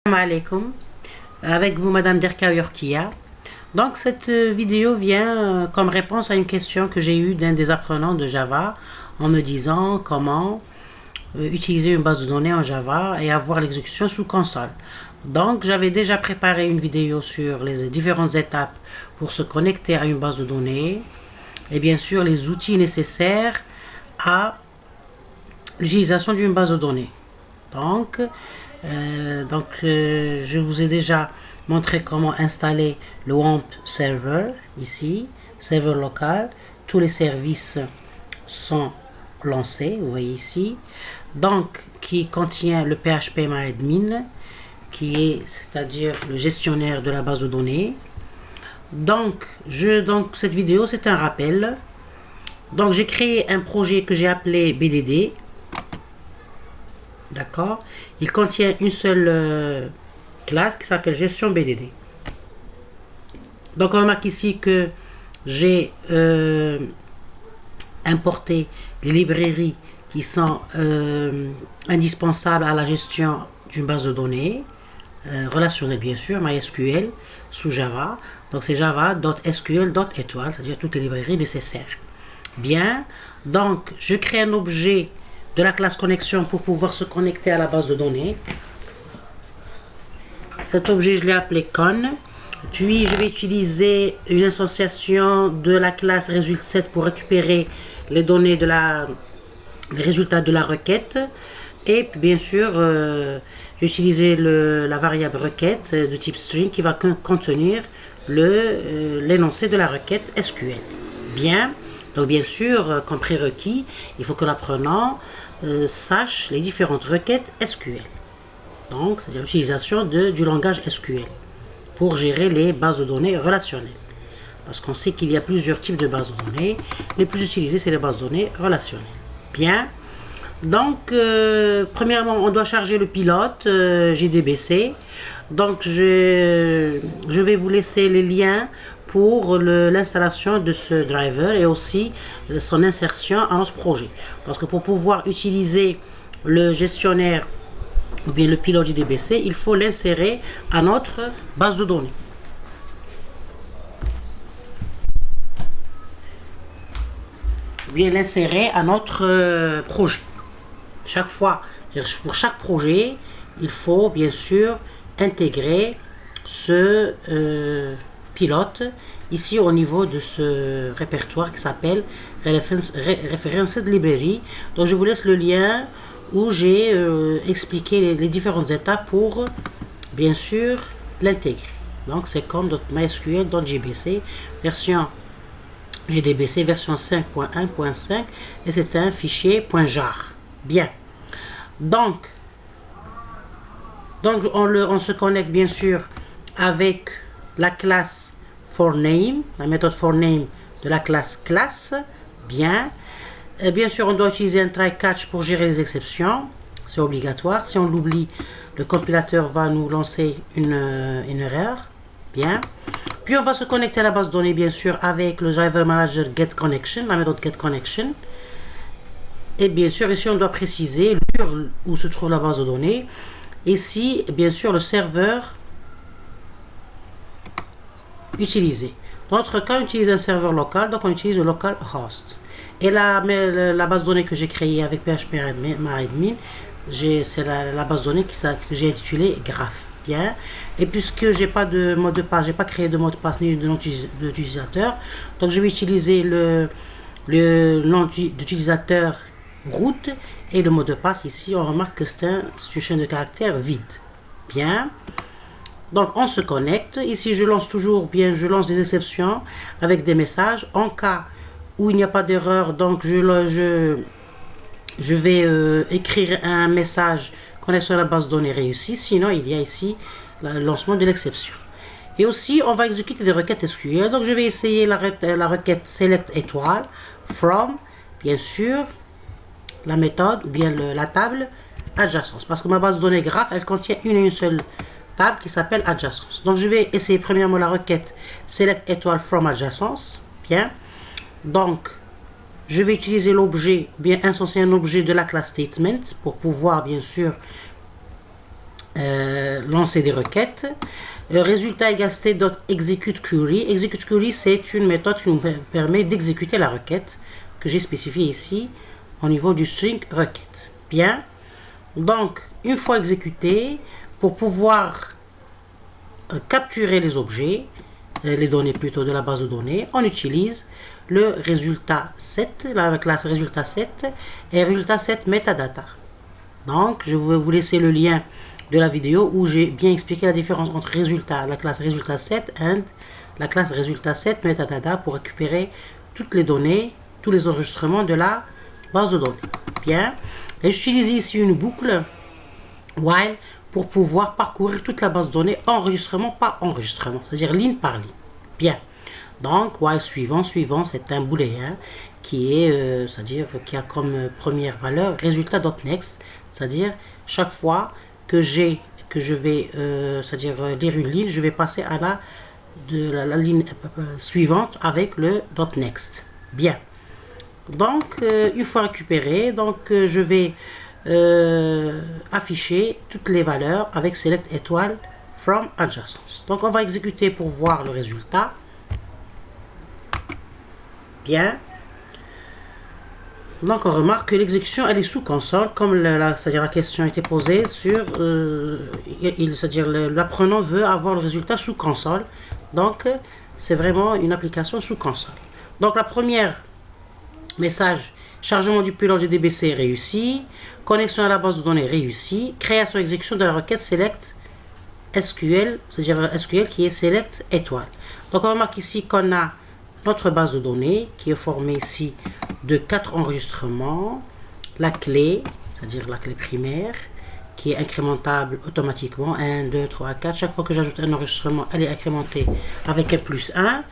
Salam alaikum, avec vous Madame Derka Yorkia. Donc cette vidéo vient comme réponse à une question que j'ai eue d'un des apprenants de Java en me disant comment utiliser une base de données en Java et avoir l'exécution sous console. Donc j'avais déjà préparé une vidéo sur les différentes étapes pour se connecter à une base de données et bien sûr les outils nécessaires à l'utilisation d'une base de données. Donc, je vous ai déjà montré comment installer le WAMP server ici, serveur local. Tous les services sont lancés, vous voyez ici. Donc, qui contient le phpMyAdmin, c'est-à-dire le gestionnaire de la base de données. Donc cette vidéo, c'est un rappel. Donc, j'ai créé un projet que j'ai appelé BDD. D'accord. Il contient une seule classe qui s'appelle gestion BDD. Donc on remarque ici que j'ai importé les librairies qui sont indispensables à la gestion d'une base de données relationnelle, bien sûr, MySQL sous Java. Donc c'est java.sql.étoile, c'est-à-dire toutes les librairies nécessaires. Bien, donc je crée un objet de la classe connexion pour pouvoir se connecter à la base de données. Cet objet, je l'ai appelé con. Puis, je vais utiliser une instantiation de la classe result7 pour récupérer les données les résultats de la requête. Et bien sûr, j'ai utilisé la variable requête de type string qui va contenir l'énoncé de la requête SQL. Bien. Donc, bien sûr, comme prérequis, il faut que l'apprenant sache les différentes requêtes SQL. Donc, c'est-à-dire l'utilisation du langage SQL pour gérer les bases de données relationnelles. Parce qu'on sait qu'il y a plusieurs types de bases de données. Les plus utilisées, c'est les bases de données relationnelles. Bien. Donc, premièrement, on doit charger le pilote JDBC. Donc, je vais vous laisser les liens pour l'installation de ce driver et aussi son insertion à notre projet. Parce que pour pouvoir utiliser le gestionnaire ou bien le pilote JDBC, il faut l'insérer à notre base de données. Ou bien l'insérer à notre projet. Chaque fois, pour chaque projet, il faut bien sûr intégrer ce pilote ici au niveau de ce répertoire qui s'appelle References Library. Donc je vous laisse le lien où j'ai expliqué les différentes étapes pour bien sûr l'intégrer. Donc c'est comme .mysql.gbc version GDBC version 5.1.5 et c'est un fichier .jar. Bien. Donc on se connecte bien sûr avec la classe forName, la méthode forName de la classe classe. Bien. Et bien sûr, on doit utiliser un try catch pour gérer les exceptions. C'est obligatoire. Si on l'oublie, le compilateur va nous lancer une erreur. Bien. Puis on va se connecter à la base de données, bien sûr, avec le driver manager getConnection, la méthode getConnection. Et bien sûr, ici, on doit préciser l'URL où se trouve la base de données. Ici, bien sûr, le serveur utilisé. Dans notre cas, on utilise un serveur local, donc on utilise le localhost. Et la base de données que j'ai créée avec phpMyAdmin, c'est la base de données que j'ai intitulée Graph. Bien. Et puisque j'ai pas de mot de passe, j'ai pas créé de mot de passe ni de nom d'utilisateur, donc je vais utiliser le nom d'utilisateur root et le mot de passe ici. On remarque que c'est une chaîne de caractères vide. Bien. Donc on se connecte. Ici je lance des exceptions avec des messages. En cas où il n'y a pas d'erreur, donc je vais écrire un message connexion à la base de données réussie. Sinon il y a ici le lancement de l'exception. Et aussi on va exécuter des requêtes SQL. Donc je vais essayer la requête select étoile from, bien sûr, la méthode ou bien la table adjacence. Parce que ma base de données graph, elle contient une seule table qui s'appelle adjacence. Donc je vais essayer premièrement la requête select étoile from adjacence. Bien. Donc je vais utiliser l'objet, bien instantier un objet de la classe statement pour pouvoir bien sûr lancer des requêtes. Résultat égale state.execute query. Execute query, c'est une méthode qui nous permet d'exécuter la requête que j'ai spécifiée ici au niveau du string requête. Bien. Donc, une fois exécuté, pour pouvoir capturer les objets, les données plutôt de la base de données, on utilise le résultat set, la classe résultat set et résultat set metadata. Donc, je vais vous laisser le lien de la vidéo où j'ai bien expliqué la différence entre résultat, la classe résultat set et la classe résultat set metadata pour récupérer toutes les données, tous les enregistrements de la base de données. Bien. Et j'utilise ici une boucle while pour pouvoir parcourir toute la base de données enregistrement par enregistrement, c'est-à-dire ligne par ligne. Bien. Donc, while suivant, c'est un booléen qui est, c'est-à-dire qui a comme première valeur résultat.next, c'est-à-dire chaque fois que je vais, c'est-à-dire lire une ligne, je vais passer à la ligne suivante avec le .next. Bien. Donc, une fois récupéré, donc je vais afficher toutes les valeurs avec select étoile from adjacence. Donc, on va exécuter pour voir le résultat. Bien. Donc, on remarque que l'exécution, elle est sous console, comme c'est-à-dire la question a été posée sur, c'est-à-dire l'apprenant veut avoir le résultat sous console. Donc, c'est vraiment une application sous console. Donc, la première message, chargement du payload GDBC réussi, connexion à la base de données réussi, création et exécution de la requête select SQL, c'est-à-dire SQL qui est select étoile. Donc, on remarque ici qu'on a notre base de données qui est formée ici de 4 enregistrements, la clé, c'est-à-dire la clé primaire, qui est incrémentable automatiquement, 1, 2, 3, 4. Chaque fois que j'ajoute un enregistrement, elle est incrémentée avec un plus 1.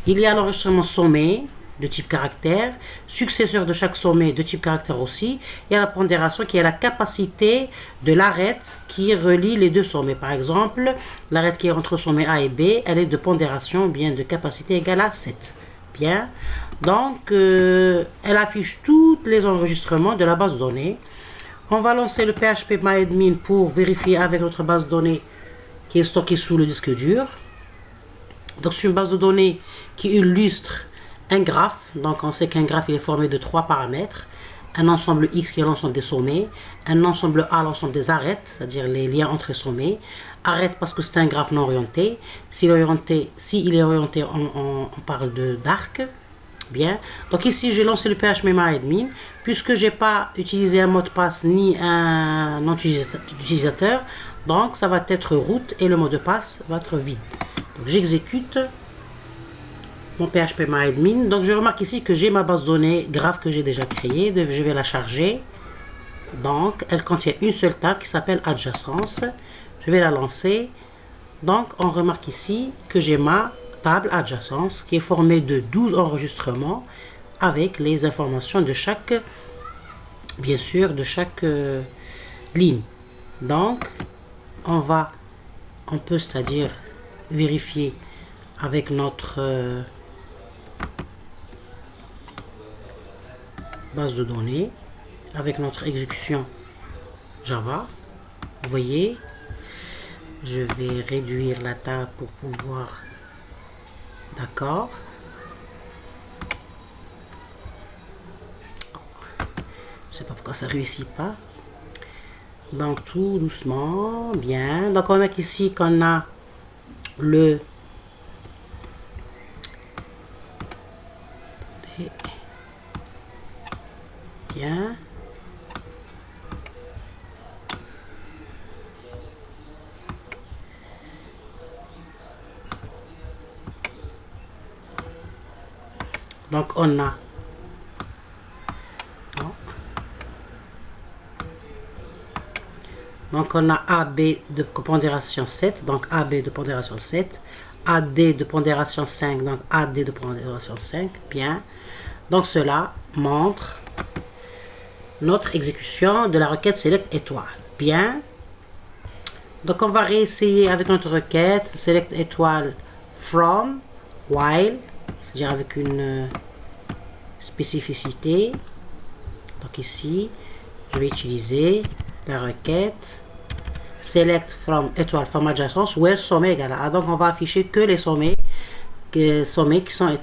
Il y a l'enregistrement sommet de type caractère, successeur de chaque sommet de type caractère aussi, et la pondération qui est la capacité de l'arête qui relie les deux sommets. Par exemple, l'arête qui est entre sommet A et B, elle est de pondération bien de capacité égale à 7. Bien, donc elle affiche tous les enregistrements de la base de données. On va lancer le PHP MyAdmin pour vérifier avec notre base de données qui est stockée sous le disque dur. Donc c'est une base de données qui illustre un graphe. Donc on sait qu'un graphe il est formé de 3 paramètres. Un ensemble X qui est l'ensemble des sommets, un ensemble A l'ensemble des arêtes, c'est-à-dire les liens entre les sommets. Arête parce que c'est un graphe non orienté. S'il est orienté, on parle d'arc. Bien. Donc ici, j'ai lancé le PHP MyAdmin. Puisque je n'ai pas utilisé un mot de passe ni un nom d'utilisateur, donc ça va être root et le mot de passe va être vide. Donc j'exécute mon PHP MyAdmin. Donc je remarque ici que j'ai ma base de données graph que j'ai déjà créée. Je vais la charger. Donc elle contient une seule table qui s'appelle adjacence. Je vais la lancer. Donc on remarque ici que j'ai ma table adjacence qui est formée de 12 enregistrements avec les informations de chaque, bien sûr, de chaque ligne. Donc on peut, c'est-à-dire vérifier avec notre base de données, avec notre exécution Java. Vous voyez, je vais réduire la table pour pouvoir, d'accord, je sais pas pourquoi ça réussit pas. Donc tout doucement, bien. Donc on voit ici qu'on a le bien. Donc on a AB de pondération 7, donc AB de pondération 7, AD de pondération 5, donc AD de pondération 5, bien. Donc cela montre notre exécution de la requête select étoile, bien. Donc on va réessayer avec notre requête select étoile from while, c'est-à-dire avec une spécificité. Donc ici, je vais utiliser la requête select from étoile forme adjacence where sommet égale A. Donc on va afficher que les sommets qui sont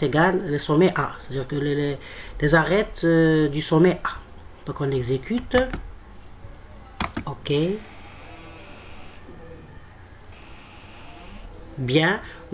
égales les sommets A, c'est-à-dire que les arêtes du sommet A. Donc on exécute. OK. Bien.